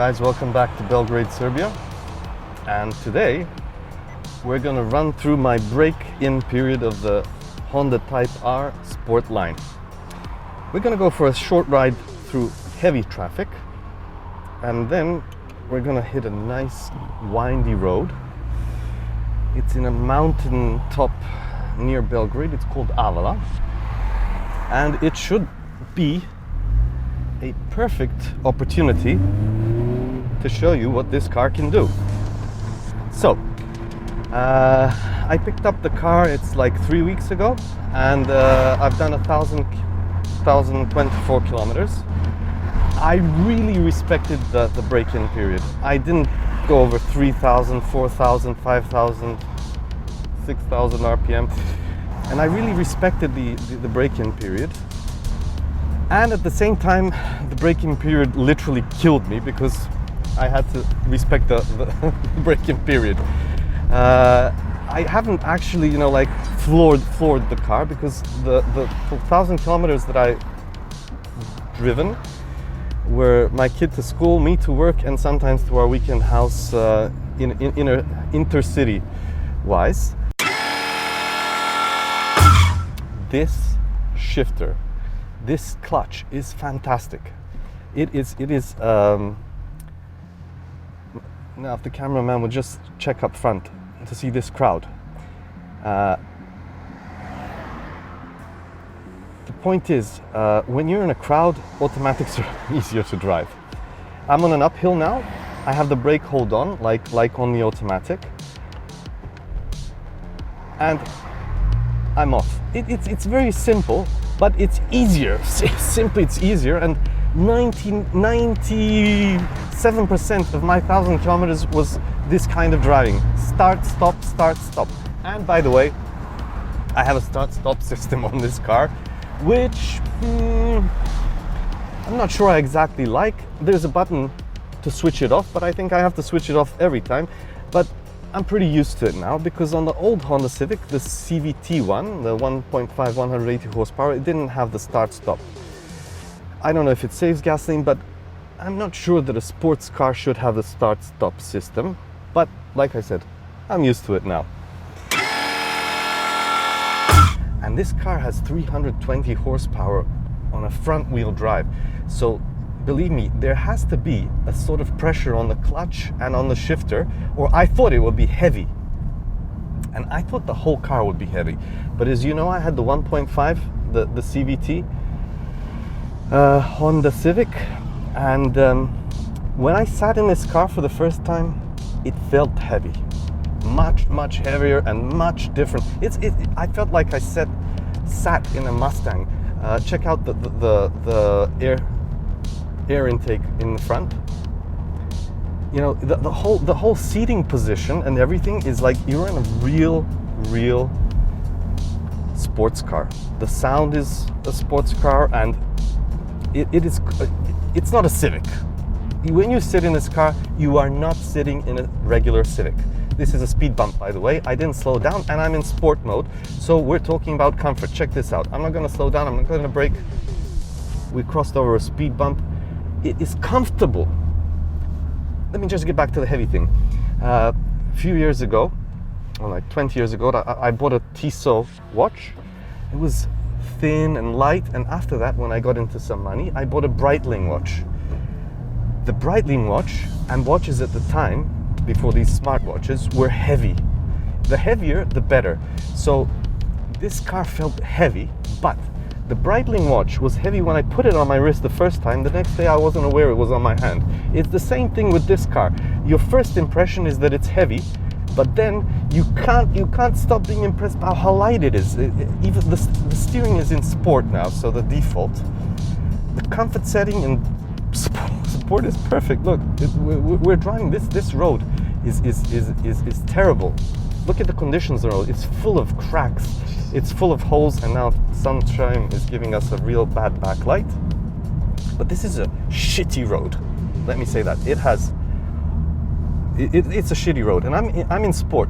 guys, welcome back to Belgrade, Serbia. And today we're gonna run through my break-in period of the Honda Type R Sport line. We're gonna go for a short ride through heavy traffic, and then we're gonna hit a nice windy road. It's in a mountain top near Belgrade. It's called Avala, and it should be a perfect opportunity to show you what this car can do. So I picked up the car, it's like 3 weeks ago, and I've done 1,024 kilometers. I really respected the break-in period. I didn't go over 3,000, 4,000, 5,000, 6,000 RPM, and I really respected the break-in period. And at the same time, the break-in period literally killed me because I had to respect the break-in period. I haven't actually, floored the car, because the 1,000 kilometers that I driven were my kid to school, me to work, and sometimes to our weekend house intercity wise. This shifter, this clutch is fantastic. It is. Now, if the cameraman would just check up front to see this crowd. The point is, when you're in a crowd, automatics are easier to drive. I'm on an uphill now. I have the brake hold on, like on the automatic, and I'm off. It's very simple, but it's easier. Simply, it's easier, and 97% of my 1,000 kilometers was this kind of driving. Start, stop, start, stop. And by the way, I have a start-stop system on this car, which I'm not sure I exactly like. There's a button to switch it off, but I think I have to switch it off every time. But I'm pretty used to it now, because on the old Honda Civic, the CVT one, the 1.5 180 horsepower, it didn't have the start-stop. I don't know if it saves gasoline, but I'm not sure that a sports car should have the start-stop system. But like I said, I'm used to it now. And this car has 320 horsepower on a front-wheel drive. So believe me, there has to be a sort of pressure on the clutch and on the shifter, or I thought it would be heavy. And I thought the whole car would be heavy. But as you know, I had the 1.5, the CVT Honda Civic, and when I sat in this car for the first time, it felt heavy. Much heavier and much different. I felt like I sat in a Mustang. Check out the air intake in the front. You know, the whole seating position and everything is like you're in a real sports car. The sound is a sports car, and it's not a Civic. When you sit in this car, you are not sitting in a regular Civic. This is a speed bump, by the way. I didn't slow down, and I'm in sport mode, so we're talking about comfort. Check this out. I'm not going to slow down. I'm not going to brake. We crossed over a speed bump. It is comfortable. Let me just get back to the heavy thing. A few years ago, or like 20 years ago, I bought a Tissot watch. It was thin and light, and after that, when I got into some money, I bought a Breitling watch. The Breitling watch, and watches at the time, before these smartwatches, were heavy. The heavier, the better. So this car felt heavy, but the Breitling watch was heavy when I put it on my wrist the first time. The next day I wasn't aware it was on my hand. It's the same thing with this car. Your first impression is that it's heavy, but then you can't stop being impressed by how light it is. Even the steering is in sport now, so the default. The comfort setting in sport is perfect. Look, we're driving this road is terrible. Look at the conditions of the road. It's full of cracks. It's full of holes, and now sunshine is giving us a real bad backlight. But this is a shitty road. Let me say that. It's a shitty road, and I'm in sport.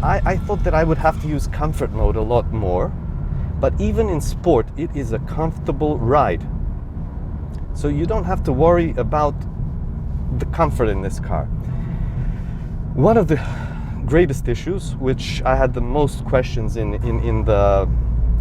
I thought that I would have to use comfort mode a lot more, but even in sport, it is a comfortable ride. So you don't have to worry about the comfort in this car. One of the greatest issues, which I had the most questions in the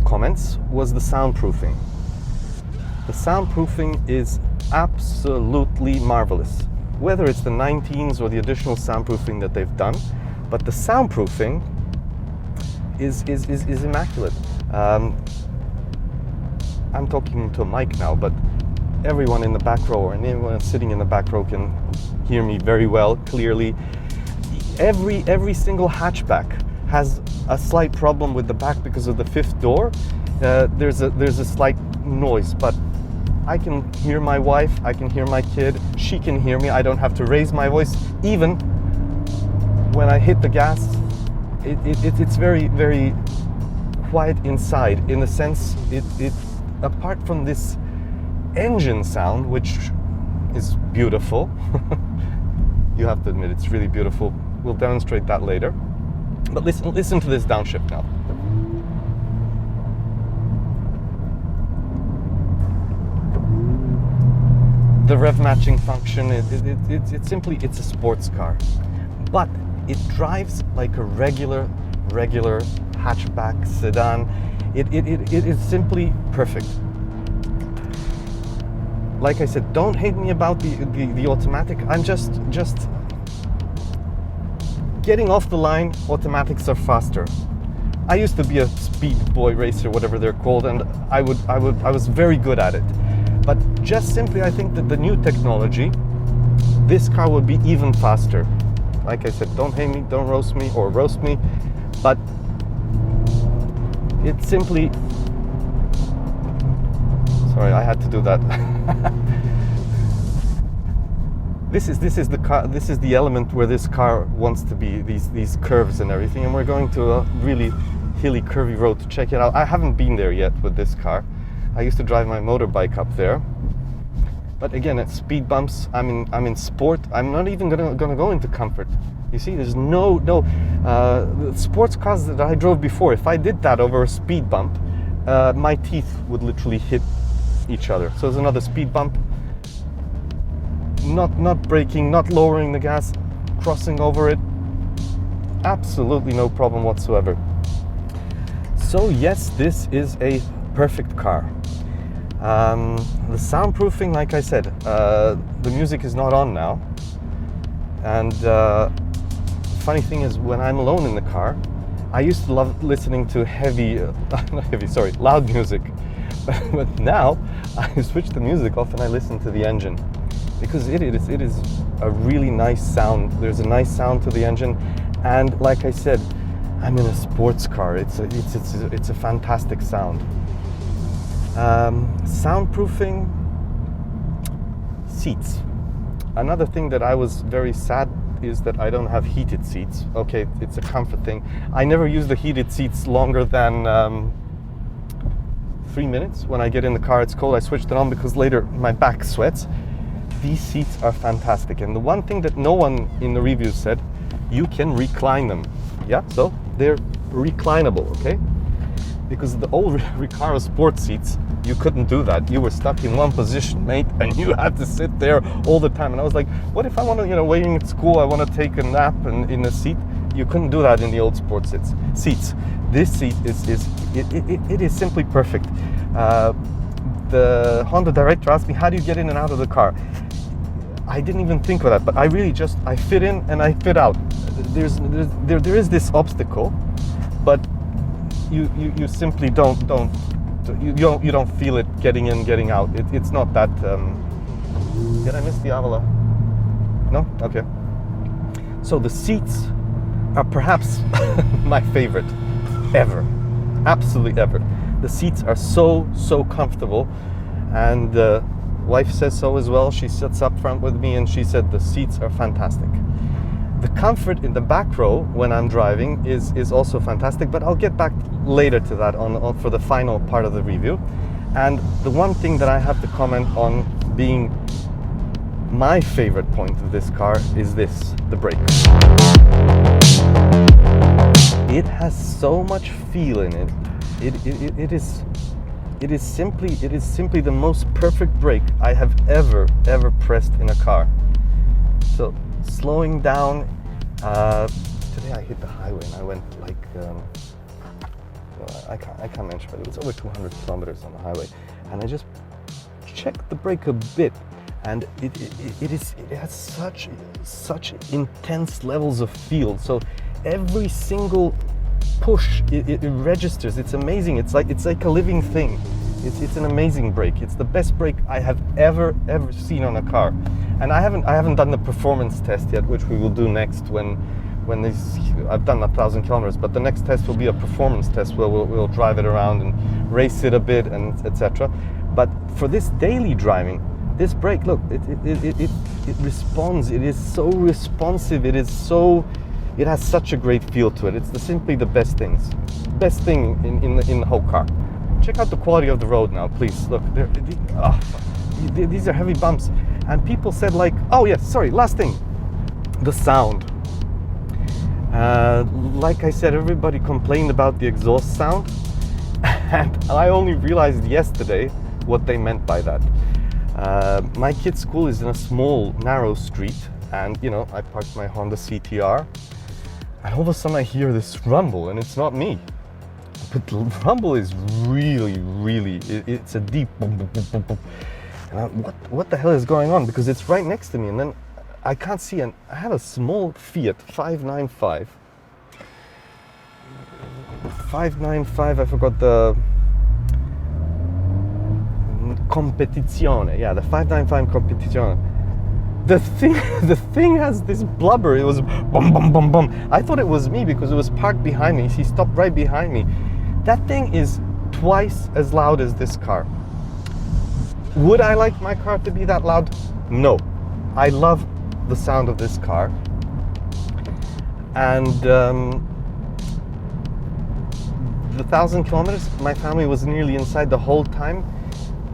comments, was the soundproofing. The soundproofing is absolutely marvelous. Whether it's the 19s or the additional soundproofing that they've done, but the soundproofing is immaculate. I'm talking to a mic now, but everyone in the back row or anyone sitting in the back row can hear me very well, clearly. Every single hatchback has a slight problem with the back because of the fifth door. There's a slight noise, but I can hear my wife, I can hear my kid, she can hear me. I don't have to raise my voice. Even when I hit the gas, it's very, very quiet inside, in the sense it apart from this engine sound, which is beautiful. You have to admit it's really beautiful. We'll demonstrate that later. But listen to this downshift now. The rev matching function, it's simply, it's a sports car. But it drives like a regular hatchback sedan. It is simply perfect. Like I said, don't hate me about the automatic. I'm just getting off the line. Automatics are faster. I used to be a speed boy racer, whatever they're called, and I was very good at it. But just simply, I think that the new technology, this car would be even faster. Like I said, don't hate me, don't roast me, or roast me, but it's simply. Sorry, I had to do that. This is the car. This is the element where this car wants to be. These curves and everything, and we're going to a really hilly, curvy road to check it out. I haven't been there yet with this car. I used to drive my motorbike up there, but again, at speed bumps, I'm in sport. I'm not even gonna go into comfort. You see, there's no sports cars that I drove before. If I did that over a speed bump, my teeth would literally hit each other. So there's another speed bump. Not braking, not lowering the gas, crossing over it. Absolutely no problem whatsoever. So yes, this is a perfect car. The soundproofing, like I said, the music is not on now. And funny thing is, when I'm alone in the car, I used to love listening to loud music. But now I switch the music off and I listen to the engine, because it is a really nice sound. There's a nice sound to the engine, and like I said, I'm in a sports car. It's a fantastic sound. Soundproofing, seats. Another thing that I was very sad is that I don't have heated seats. Okay, it's a comfort thing. I never use the heated seats longer than 3 minutes. When I get in the car, it's cold, I switched it on because later my back sweats. These seats are fantastic. And the one thing that no one in the reviews said, you can recline them. Yeah, so they're reclinable, okay? Because the old Recaro Sport seats, you couldn't do that. You were stuck in one position, mate, and you had to sit there all the time. And I was like, what if I want to, waiting at school, I want to take a nap in a seat? You couldn't do that in the old sport seats. This seat is simply perfect. The Honda director asked me, how do you get in and out of the car? I didn't even think of that, but I really I fit in and I fit out. There is this obstacle, but you simply don't feel it getting in, getting out. It's not that. Did I miss the Avala? No? Okay. So the seats are perhaps my favorite ever, absolutely ever. The seats are so comfortable, and wife says so as well. She sits up front with me and she said the seats are fantastic. The comfort in the back row when I'm driving is also fantastic, but I'll get back later to that on for the final part of the review. And the one thing that I have to comment on being my favorite point of this car is the brakes. It has so much feel in it. it is simply the most perfect brake I have ever pressed in a car. So slowing down, today I hit the highway and I went like, I can't mention, but it was over 200 kilometers on the highway, and I just checked the brake a bit, and it has such intense levels of feel. So every single push, it registers. It's amazing. It's like a living thing. It's an amazing brake. It's the best brake I have ever seen on a car. And I haven't done the performance test yet, which we will do next when I've done 1,000 kilometers. But the next test will be a performance test where we'll drive it around and race it a bit and etc. But for this daily driving, this brake, look, it responds. It is so responsive. It has such a great feel to it. It's simply the best thing in the whole car. Check out the quality of the road now, please. Look, these are heavy bumps. And people said like, oh yes, sorry, last thing, the sound. Like I said, everybody complained about the exhaust sound. And I only realized yesterday what they meant by that. My kid's school is in a small, narrow street. And I parked my Honda CTR. And all of a sudden I hear this rumble, and it's not me. But the rumble is really, it's a deep boom, boom, boom, boom, boom. And what the hell is going on? Because it's right next to me, and then I can't see. And I have a small Fiat 595. I forgot the Competizione. Yeah, the 595 Competizione. The thing has this blubber. It was bum bum bum bum. I thought it was me because it was parked behind me. He stopped right behind me. That thing is twice as loud as this car. Would I like my car to be that loud? No. I love the sound of this car. And the 1,000 kilometers, my family was nearly inside the whole time.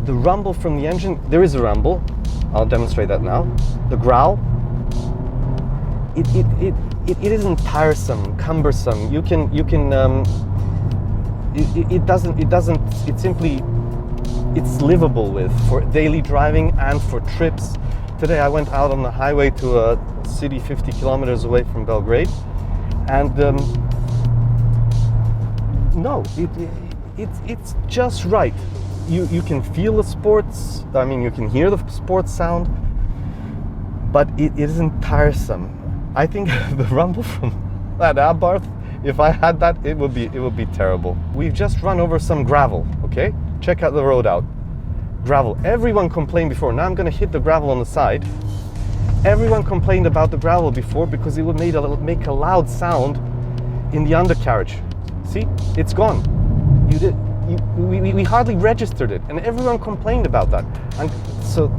The rumble from the engine, there is a rumble. I'll demonstrate that now. The growl, it isn't tiresome, cumbersome. It's livable with for daily driving and for trips. Today I went out on the highway to a city 50 kilometers away from Belgrade, and no, it's just right. You can feel the sports, you can hear the sports sound, but it isn't tiresome. I think the rumble from that Abarth, if I had that, it would be terrible. We've just run over some gravel, okay? Check out the road out. Gravel. Everyone complained before. Now I'm gonna hit the gravel on the side. Everyone complained about the gravel before because it would make a loud sound in the undercarriage. See, it's gone. We hardly registered it, and everyone complained about that. And so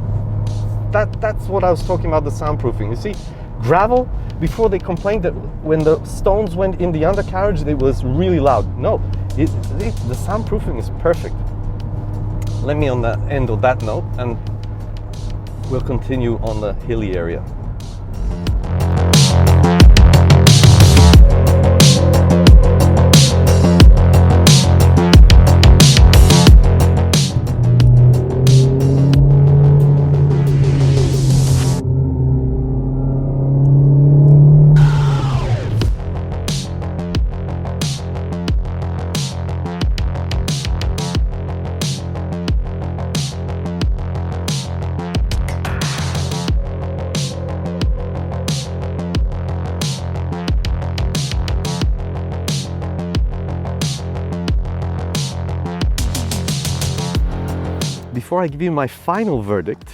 that's what I was talking about, the soundproofing. You see, gravel, before they complained that when the stones went in the undercarriage, it was really loud. No, the soundproofing is perfect. Let me on the end of that note, and we'll continue on the hilly area. Before I give you my final verdict,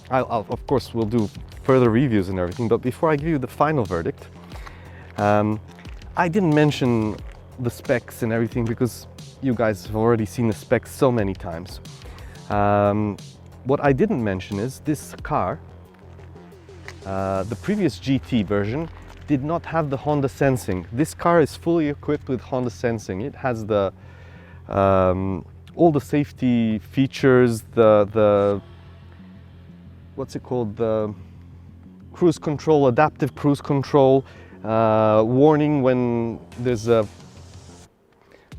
I'll of course we'll do further reviews and everything, but before I give you the final verdict, I didn't mention the specs and everything because you guys have already seen the specs so many times. What I didn't mention is this car, the previous GT version, did not have the Honda Sensing. This car is fully equipped with Honda Sensing. It has the all the safety features, the what's it called, the cruise control, adaptive cruise control, warning when there's a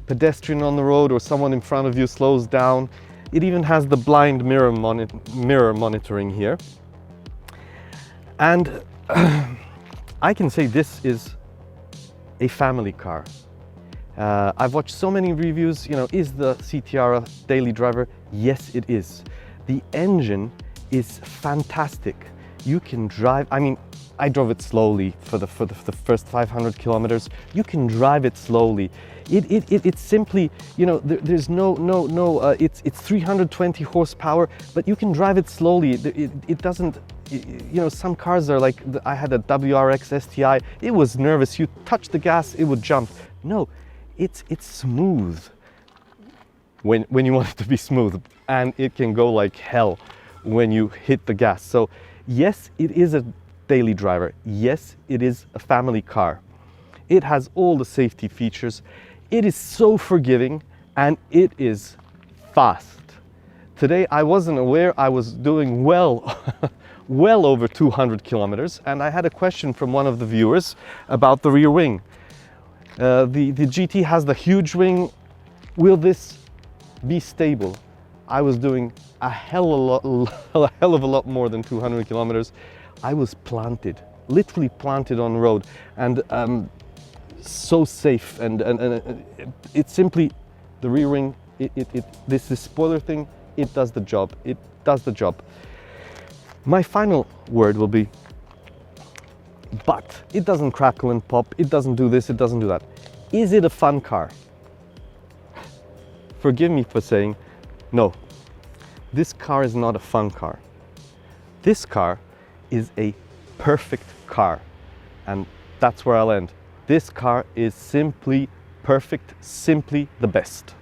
pedestrian on the road or someone in front of you slows down. It even has the blind mirror monitoring here. And I can say this is a family car. I've watched so many reviews, you know, is the CTR a daily driver? Yes, it is. The engine is fantastic. You can drive, I mean, I drove it slowly for the first 500 kilometers. You can drive it slowly. It's simply, you know, there's it's 320 horsepower, but you can drive it slowly. It doesn't, you know, some cars are like, I had a WRX STI, it was nervous. You touch the gas, it would jump. No, it's smooth when you want it to be smooth, and it can go like hell when you hit the gas. So yes, it is a daily driver. Yes, it is a family car. It has all the safety features. It is so forgiving, and it is fast. Today I wasn't aware I was doing well over 200 kilometers, and I had a question from one of the viewers about the rear wing. The GT has the huge wing. Will this be stable? I was doing a hell of a lot more than 200 kilometers. I was planted, literally planted on the road, and so safe. And it's simply the rear wing. This spoiler thing. It does the job. It does the job. My final word will be, but it doesn't crackle and pop. It doesn't do this. It doesn't do that. Is it a fun car? Forgive me for saying no. This car is not a fun car. This car is a perfect car, and that's where I'll end. This car is simply perfect, simply the best.